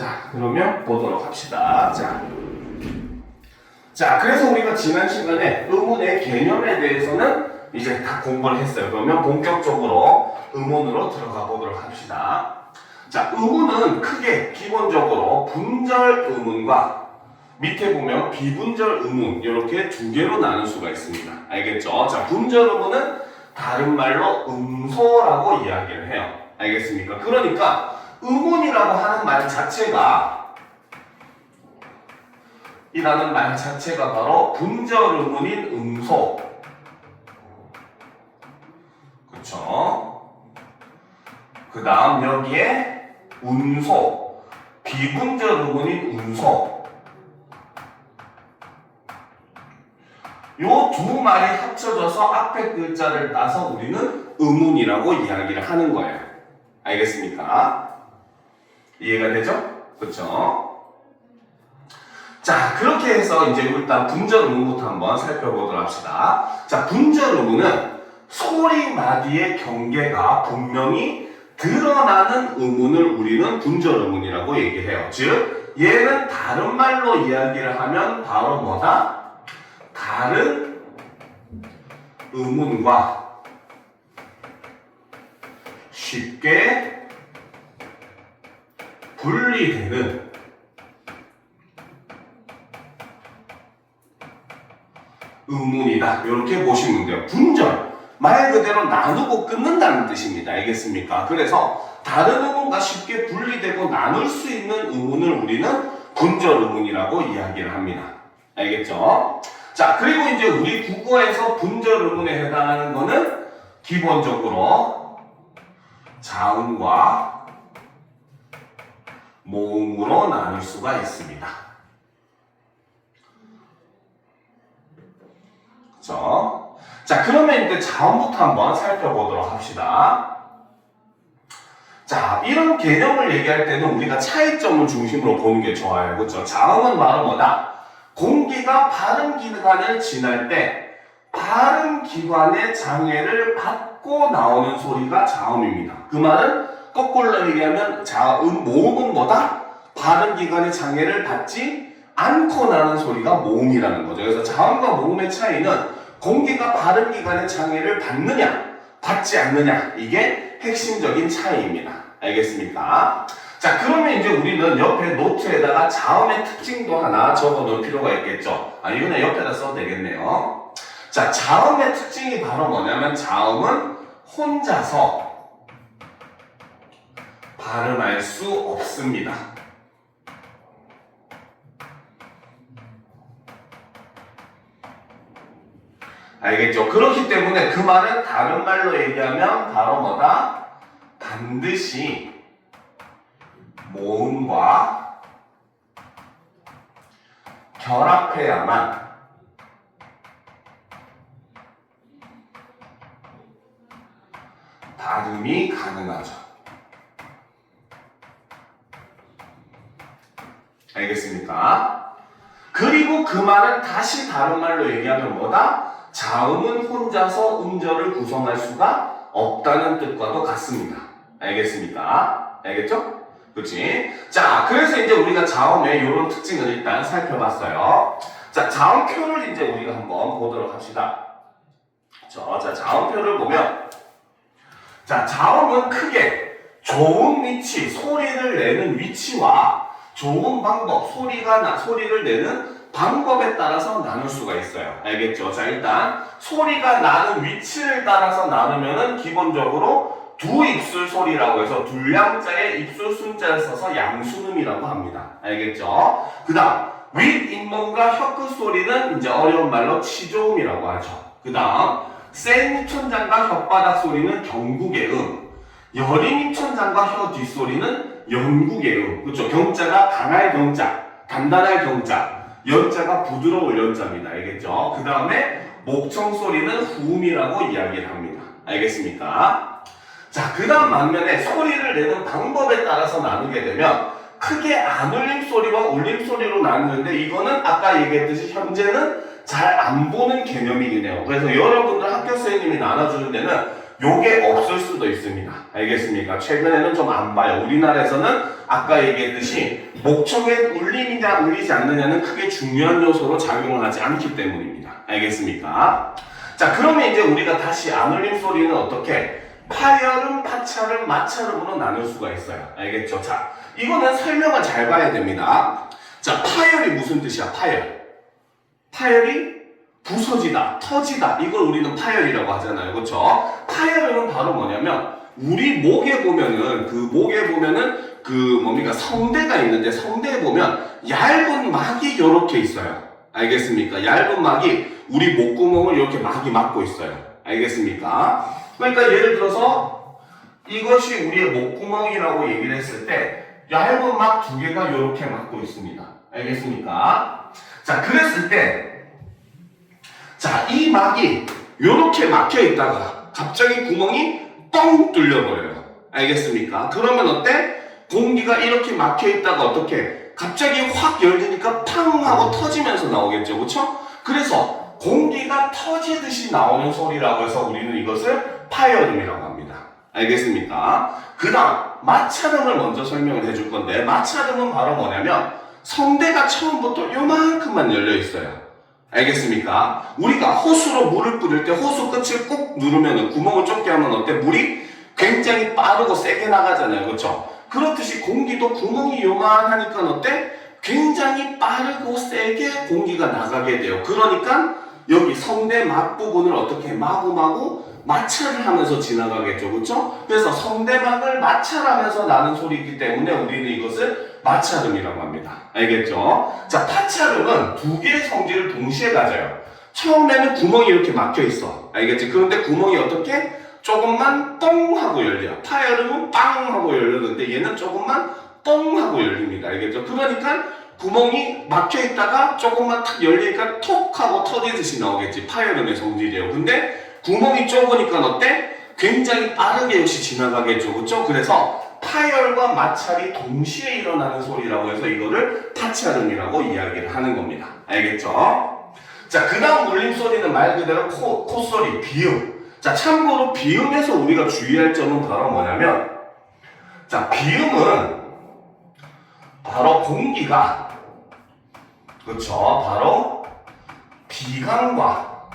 자, 그러면 보도록 합시다. 자, 그래서 우리가 지난 시간에 의문의 개념에 대해서는 이제 다 공부를 했어요. 그러면 본격적으로 의문으로 들어가 보도록 합시다. 자, 의문은 크게 기본적으로 분절 의문과 밑에 보면 비분절 의문 이렇게 두 개로 나눌 수가 있습니다. 알겠죠? 자, 분절 의문은 다른 말로 음소라고 이야기를 해요. 알겠습니까? 그러니까 의문이라고 하는 말 자체가 이라는 말 자체가 바로 분절 의문인 음소. 그쵸? 그 다음 여기에 운소, 비분절 의문인 운소. 요 두 말이 합쳐져서 앞에 글자를 따서 우리는 의문이라고 이야기를 하는 거예요. 알겠습니까? 이해가 되죠? 그쵸? 자, 그렇게 해서 이제 일단 분절 의문부터 한번 살펴보도록 합시다. 자, 분절 의문은 소리 마디의 경계가 분명히 드러나는 의문을 우리는 분절 의문이라고 얘기해요. 즉, 얘는 다른 말로 이야기를 하면 바로 뭐다? 다른 의문과 쉽게 분리되는 의문이다. 이렇게 보시면 돼요. 분절, 말 그대로 나누고 끊는다는 뜻입니다. 알겠습니까? 그래서 다른 의문과 쉽게 분리되고 나눌 수 있는 의문을 우리는 분절 의문이라고 이야기를 합니다. 알겠죠? 자, 그리고 이제 우리 국어에서 분절 의문에 해당하는 거는 기본적으로 자음과 모음으로 나눌 수가 있습니다. 그렇죠? 자, 그러면 이제 자음부터 한번 살펴보도록 합시다. 자, 이런 개념을 얘기할 때는 우리가 차이점을 중심으로 보는 게 좋아요. 그렇죠? 자음은 바로 뭐다? 공기가 발음 기관을 지날 때 발음 기관의 장애를 받고 나오는 소리가 자음입니다. 그 말은 거꾸로 얘기하면 모음은 뭐다? 발음 기관의 장애를 받지 않고 나는 소리가 모음이라는 거죠. 그래서 자음과 모음의 차이는 공기가 발음 기관의 장애를 받느냐, 받지 않느냐, 이게 핵심적인 차이입니다. 알겠습니까? 자, 그러면 이제 우리는 옆에 노트에다가 자음의 특징도 하나 적어 놓을 필요가 있겠죠. 이거는 옆에다 써도 되겠네요. 자, 자음의 특징이 바로 뭐냐면 자음은 혼자서 발음할 수 없습니다. 알겠죠? 그렇기 때문에 그 말은 다른 말로 얘기하면 바로 뭐다? 반드시 모음과 결합해야만 발음이 가능하죠. 알겠습니까? 그리고 그 말은 다시 다른 말로 얘기하면 뭐다? 자음은 혼자서 음절을 구성할 수가 없다는 뜻과도 같습니다. 알겠습니까? 알겠죠? 그렇지? 자, 그래서 이제 우리가 자음의 이런 특징을 일단 살펴봤어요. 자, 자음표를 이제 우리가 한번 보도록 합시다. 자, 자음표를 보면, 자, 자음은 크게 좋은 위치, 소리를 내는 위치와 좋은 방법, 소리를 내는 방법에 따라서 나눌 수가 있어요. 알겠죠? 자, 일단 소리가 나는 위치를 따라서 나누면은 기본적으로 두 입술 소리라고 해서 둘량자에 입술 순자를 써서 양순음이라고 합니다. 알겠죠? 그 다음 윗잇몸과 혀끝 소리는 이제 어려운 말로 치조음이라고 하죠. 그 다음 센 입천장과 혓바닥 소리는 경국의 음, 여린 입천장과 혀 뒷소리는 연국의 음. 그렇죠? 경자가 강할 경자, 단단할 경자, 연자가 부드러울 연자입니다. 알겠죠? 그 다음에 목청 소리는 후음이라고 이야기를 합니다. 알겠습니까? 자, 그 다음 반면에 소리를 내는 방법에 따라서 나누게 되면 크게 안 울림 소리와 울림 소리로 나누는데 이거는 아까 얘기했듯이 현재는 잘 안 보는 개념이긴 해요. 그래서 여러분들 학교 선생님이 나눠주는 데는 요게 없을 수도 있습니다. 알겠습니까? 최근에는 좀 안 봐요. 우리나라에서는 아까 얘기했듯이 목청에 울리느냐 울리지 않느냐는 크게 중요한 요소로 작용을 하지 않기 때문입니다. 알겠습니까? 자, 그러면 이제 우리가 다시 안 울림 소리는 어떻게 파열음, 파찰음, 마찰음으로 나눌 수가 있어요. 알겠죠? 자, 이거는 설명을 잘 봐야 됩니다. 자, 파열이 무슨 뜻이야? 파열이 부서지다, 터지다. 이걸 우리는 파열이라고 하잖아요. 그렇죠? 파열은 바로 뭐냐면 우리 목에 보면은 뭡니까? 성대가 있는데 성대에 보면 얇은 막이 이렇게 있어요. 알겠습니까? 얇은 막이 우리 목구멍을 이렇게 막이 막고 있어요. 알겠습니까? 그러니까 예를 들어서 이것이 우리의 목구멍이라고 얘기를 했을 때 얇은 막 두 개가 이렇게 막고 있습니다. 알겠습니까? 자, 그랬을 때 자, 이 막이 이렇게 막혀 있다가 갑자기 구멍이 뻥 뚫려버려요. 알겠습니까? 그러면 어때? 공기가 이렇게 막혀 있다가 어떻게? 갑자기 확 열리니까 팡 하고 터지면서 나오겠죠. 그렇죠? 그래서 공기가 터지듯이 나오는 소리라고 해서 우리는 이것을 파열음이라고 합니다. 알겠습니까? 그 다음 마찰음을 먼저 설명을 해줄 건데 마찰음은 바로 뭐냐면 성대가 처음부터 요만큼만 열려 있어요. 알겠습니까? 우리가 호수로 물을 뿌릴 때 호수 끝을 꾹 누르면 구멍을 좁게 하면 어때? 물이 굉장히 빠르고 세게 나가잖아요. 그렇죠? 그렇듯이 공기도 구멍이 요만하니까 어때? 굉장히 빠르고 세게 공기가 나가게 돼요. 그러니까 여기 성대 막 부분을 어떻게 마구마구 마찰을 하면서 지나가겠죠. 그렇죠? 그래서 성대막을 마찰하면서 나는 소리이기 때문에 우리는 이것을 마찰음이라고 합니다. 알겠죠? 자, 파찰음은 두 개의 성질을 동시에 가져요. 처음에는 구멍이 이렇게 막혀 있어. 알겠지? 그런데 구멍이 어떻게? 조금만 뻥 하고 열려요. 파열음은 빵 하고 열렸는데 얘는 조금만 뻥 하고 열립니다. 알겠죠? 그러니까 구멍이 막혀 있다가 조금만 탁 열리니까 톡 하고 터지듯이 나오겠지. 파열음의 성질이에요. 근데 구멍이 좁으니까 어때? 굉장히 빠르게 역시 지나가겠죠. 그렇죠? 그래서 파열과 마찰이 동시에 일어나는 소리라고 해서 이거를 파찰음이라고 이야기를 하는 겁니다. 알겠죠? 자, 그 다음 울림 소리는 말 그대로 콧소리, 비음. 자, 참고로 비음에서 우리가 주의할 점은 바로 뭐냐면 자, 비음은 바로 공기가 그렇죠? 바로 비강과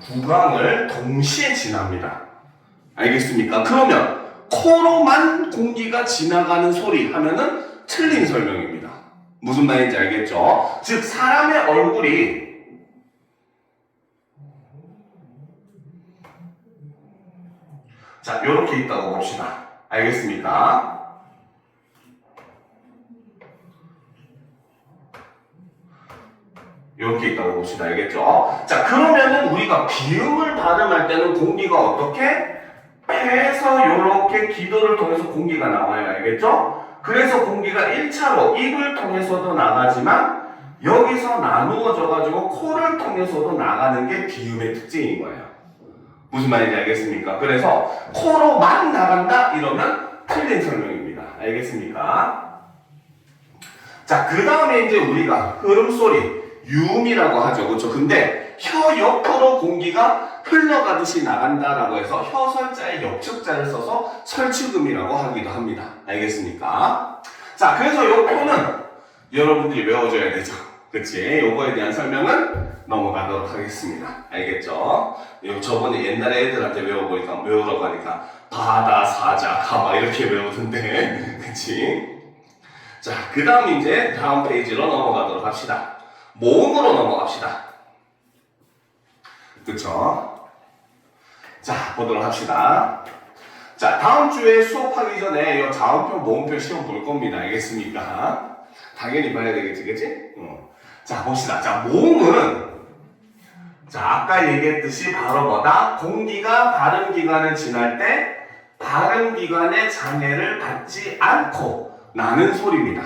구강을 동시에 지납니다. 알겠습니까? 그러면 코로만 공기가 지나가는 소리 하면은 틀린 설명입니다. 무슨 말인지 알겠죠? 즉 사람의 얼굴이 자, 요렇게 있다고 봅시다. 알겠습니까? 이렇게 있다고 봅시다. 알겠죠? 자, 그러면은 우리가 비음을 발음할 때는 공기가 어떻게? 폐에서 이렇게 기도를 통해서 공기가 나와요. 알겠죠? 그래서 공기가 1차로 입을 통해서도 나가지만 여기서 나누어져가지고 코를 통해서도 나가는 게 비음의 특징인 거예요. 무슨 말인지 알겠습니까? 그래서 코로만 나간다? 이러면 틀린 설명입니다. 알겠습니까? 자, 그 다음에 이제 우리가 흐름소리 유음이라고 하죠. 그렇죠? 근데 혀 옆으로 공기가 흘러가듯이 나간다라고 해서 혀설자의 옆측자를 써서 설치음이라고 하기도 합니다. 알겠습니까? 자, 그래서 요 표는 여러분들이 외워줘야 되죠. 그치? 요거에 대한 설명은 넘어가도록 하겠습니다. 알겠죠? 저번에 옛날에 애들한테 외우라고 하니까 바다, 사자, 가마 이렇게 외우던데 그치? 자, 그 다음 이제 다음 페이지로 넘어가도록 합시다. 모음으로 넘어갑시다. 그쵸? 자, 보도록 합시다. 자, 다음 주에 수업하기 전에 이 자음표, 모음표 시험 볼 겁니다. 알겠습니까? 당연히 봐야 되겠지, 그치? 자, 봅시다. 자, 모음은 자, 아까 얘기했듯이 바로 뭐다? 공기가 발음기관을 지날 때 발음기관의 장애를 받지 않고 나는 소리입니다.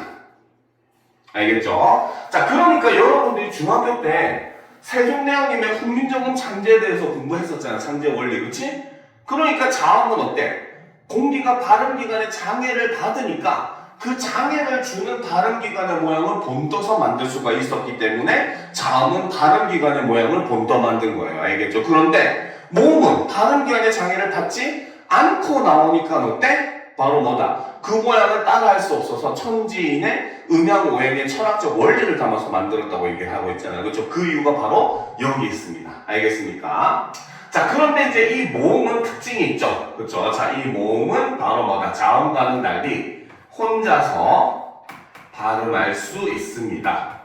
알겠죠? 자, 그러니까 여러분들이 중학교 때 세종대왕님의 훈민정음 창제에 대해서 공부했었잖아. 창제 원리, 그치? 그러니까 자음은 어때? 공기가 발음기관의 장애를 받으니까 그 장애를 주는 발음기관의 모양을 본떠서 만들 수가 있었기 때문에 자음은 발음기관의 모양을 본떠 만든 거예요. 알겠죠? 그런데 모음은 발음기관의 장애를 받지 않고 나오니까 어때? 바로 뭐다? 그 모양을 따라할 수 없어서 천지인의 음양 오행의 철학적 원리를 담아서 만들었다고 얘기를 하고 있잖아요. 그렇죠? 그 이유가 바로 여기 있습니다. 알겠습니까? 자, 그런데 이제 이 모음은 특징이 있죠. 그렇죠? 자, 이 모음은 바로 뭐다? 자음과는 달리 혼자서 발음할 수 있습니다.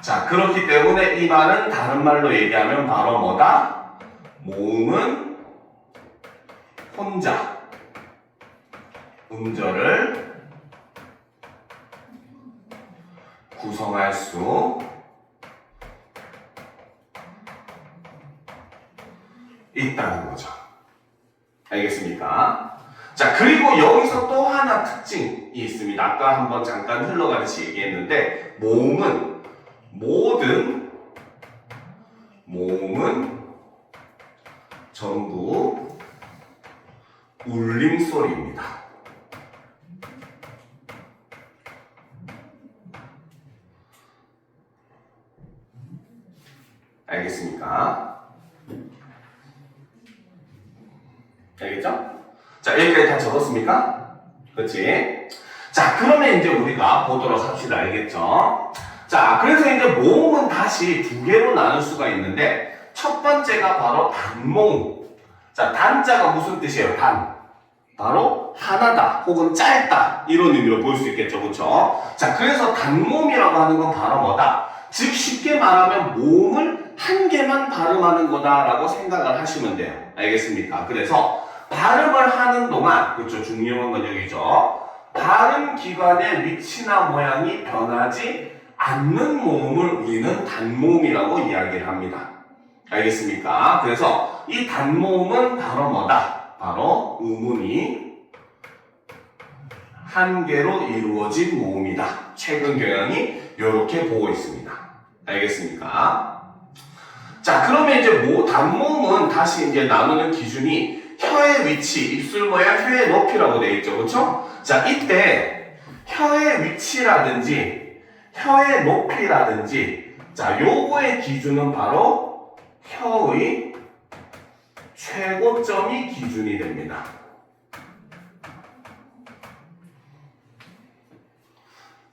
자, 그렇기 때문에 이 말은 다른 말로 얘기하면 바로 뭐다? 모음은 혼자 음절을 구성할 수 있다는 거죠. 알겠습니까? 자, 그리고 여기서 또 하나 특징이 있습니다. 아까 한번 잠깐 흘러가듯이 얘기했는데 모음은 모든 모음은 전부 울림소리입니다. 알겠습니까? 알겠죠? 자, 여기까지 다 적었습니까? 그렇지? 자, 그러면 이제 우리가 보도록 합시다. 알겠죠? 자, 그래서 이제 모음은 다시 두 개로 나눌 수가 있는데 첫 번째가 바로 단모음. 자, 단자가 무슨 뜻이에요? 단. 바로 하나다 혹은 짧다 이런 의미로 볼 수 있겠죠. 그렇죠? 자, 그래서 단모음이라고 하는 건 바로 뭐다? 즉 쉽게 말하면 모음을 한 개만 발음하는 거다라고 생각을 하시면 돼요. 알겠습니까? 그래서 발음을 하는 동안 그렇죠. 중요한 건 여기죠. 발음 기관의 위치나 모양이 변하지 않는 모음을 우리는 단모음이라고 이야기를 합니다. 알겠습니까? 그래서 이 단모음은 바로 뭐다? 바로 음운이 한 개로 이루어진 모음이다. 최근 경향이 이렇게 보고 있습니다. 알겠습니까? 자, 그러면 이제 단모음은 다시 이제 나누는 기준이 혀의 위치, 입술 모양, 혀의 높이라고 되어 있죠. 그렇죠? 자, 이때 혀의 위치라든지 혀의 높이라든지 자, 요거의 기준은 바로 혀의 최고점이 기준이 됩니다.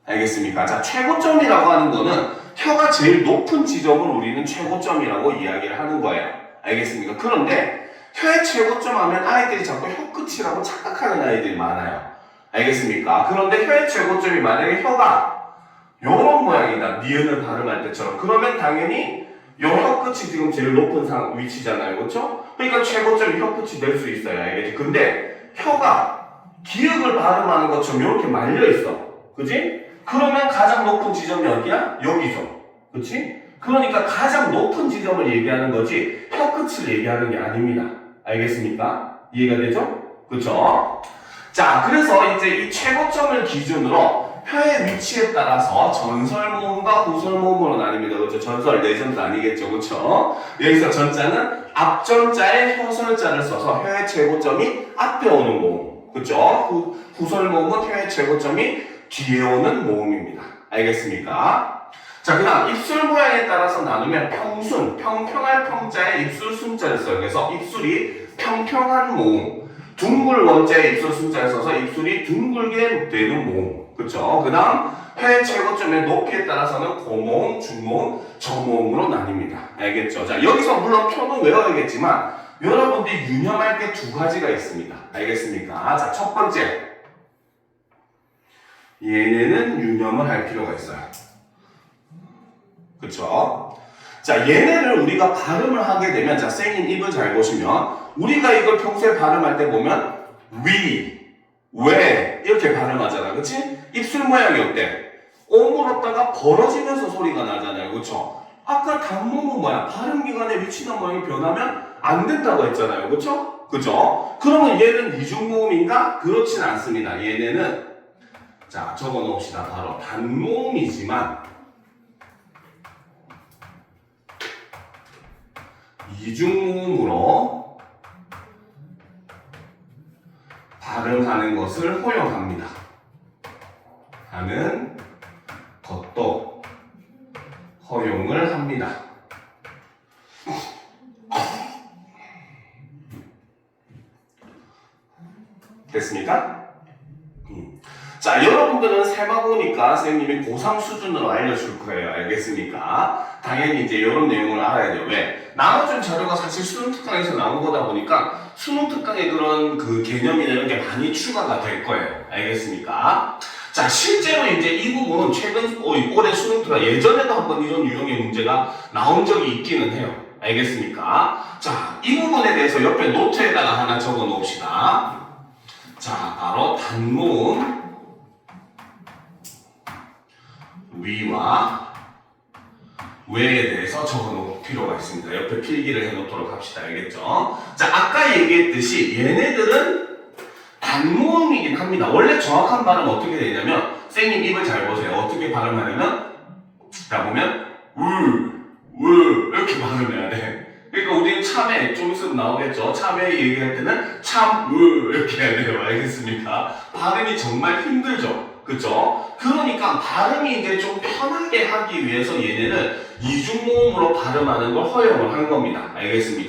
알겠습니까? 자, 최고점이라고 하는 거는 혀가 제일 높은 지점을 우리는 최고점이라고 이야기를 하는 거예요. 알겠습니까? 그런데 혀의 최고점 하면 아이들이 자꾸 혀 끝이라고 착각하는 아이들이 많아요. 알겠습니까? 그런데 혀의 최고점이 만약에 혀가 요런 모양이다. 니은을 발음할 때처럼. 그러면 당연히 요 혀 끝이 지금 제일 높은 위치잖아요. 그렇죠? 그러니까 최고점이 혀 끝이 될 수 있어요. 알겠지? 근데 혀가 기역을 발음하는 것처럼 이렇게 말려 있어. 그지? 그러면 가장 높은 지점이 어디야? 여기죠. 그치? 그러니까 가장 높은 지점을 얘기하는 거지 혀 끝을 얘기하는 게 아닙니다. 알겠습니까? 이해가 되죠? 그쵸? 자, 그래서 이제 이 최고점을 기준으로 혀의 위치에 따라서 전설모음과 후설모음으로 나뉩니다. 그렇죠? 전설, 내전도 아니겠죠. 그렇죠? 여기서 전자는 앞전자에 혀설자를 써서 혀의 최고점이 앞에 오는 모음. 그렇죠? 후설모음은 혀의 최고점이 뒤에 오는 모음입니다. 알겠습니까? 자, 그 다음 입술 모양에 따라서 나누면 평순, 평평할 평자에 입술 순자를 써요. 그래서 입술이 평평한 모음. 둥글 원자에 입술 순자를 써서 입술이 둥글게 되는 모음. 그쵸? 그 다음 혀의 최고점의 높이에 따라서는 고모음, 중모음, 저모음으로 나뉩니다. 알겠죠? 자, 여기서 물론 표는 외워야겠지만 여러분들이 유념할 게 두 가지가 있습니다. 알겠습니까? 자, 첫 번째 얘네는 유념을 할 필요가 있어요. 그쵸? 자, 얘네를 우리가 발음을 하게 되면 자, 쌩인 입을 잘 보시면 우리가 이걸 평소에 발음할 때 보면 왜 이렇게 발음하잖아. 그치? 입술 모양이 어때? 오물었다가 벌어지면서 소리가 나잖아요. 그쵸? 아까 단모음은 뭐야? 발음기관의 위치나 모양이 변하면 안 된다고 했잖아요. 그쵸? 그죠? 그러면 얘는 이중모음인가? 그렇진 않습니다. 얘네는 자, 적어 놓읍시다. 바로 단모음이지만 이중모음으로 발음하는 것을 허용합니다. 하는 것도 허용을 합니다. 됐습니까? 자, 여러분들은 세마고니까 선생님이 고3 수준으로 알려줄 거예요. 알겠습니까? 당연히 이제 이런 내용을 알아야 돼요. 왜? 나눠준 자료가 사실 수능 특강에서 나온 거다 보니까 수능 특강의 그런 그 개념이나 이런 게 많이 추가가 될 거예요. 알겠습니까? 자, 실제로 이제 이 부분은 최근, 올해 수능 특강 예전에도 한번 이런 유형의 문제가 나온 적이 있기는 해요. 알겠습니까? 자, 이 부분에 대해서 옆에 노트에다가 하나 적어 놓읍시다. 자, 바로 단모음 위와 외에 대해서 적어놓을 필요가 있습니다. 옆에 필기를 해놓도록 합시다. 알겠죠? 자, 아까 얘기했듯이 얘네들은 단모음이긴 합니다. 원래 정확한 발음은 어떻게 되냐면 선생님 입을 잘 보세요. 어떻게 발음하냐면 자 보면 이렇게 발음해야 돼. 그러니까 우리는 참외 좀 있으면 나오겠죠. 참외 얘기할 때는 이렇게 해야 돼요. 알겠습니까? 발음이 정말 힘들죠. 그쵸? 그러니까 발음이 이제 좀 편하게 하기 위해서 얘네는 이중모음으로 발음하는 걸 허용을 한 겁니다. 알겠습니까?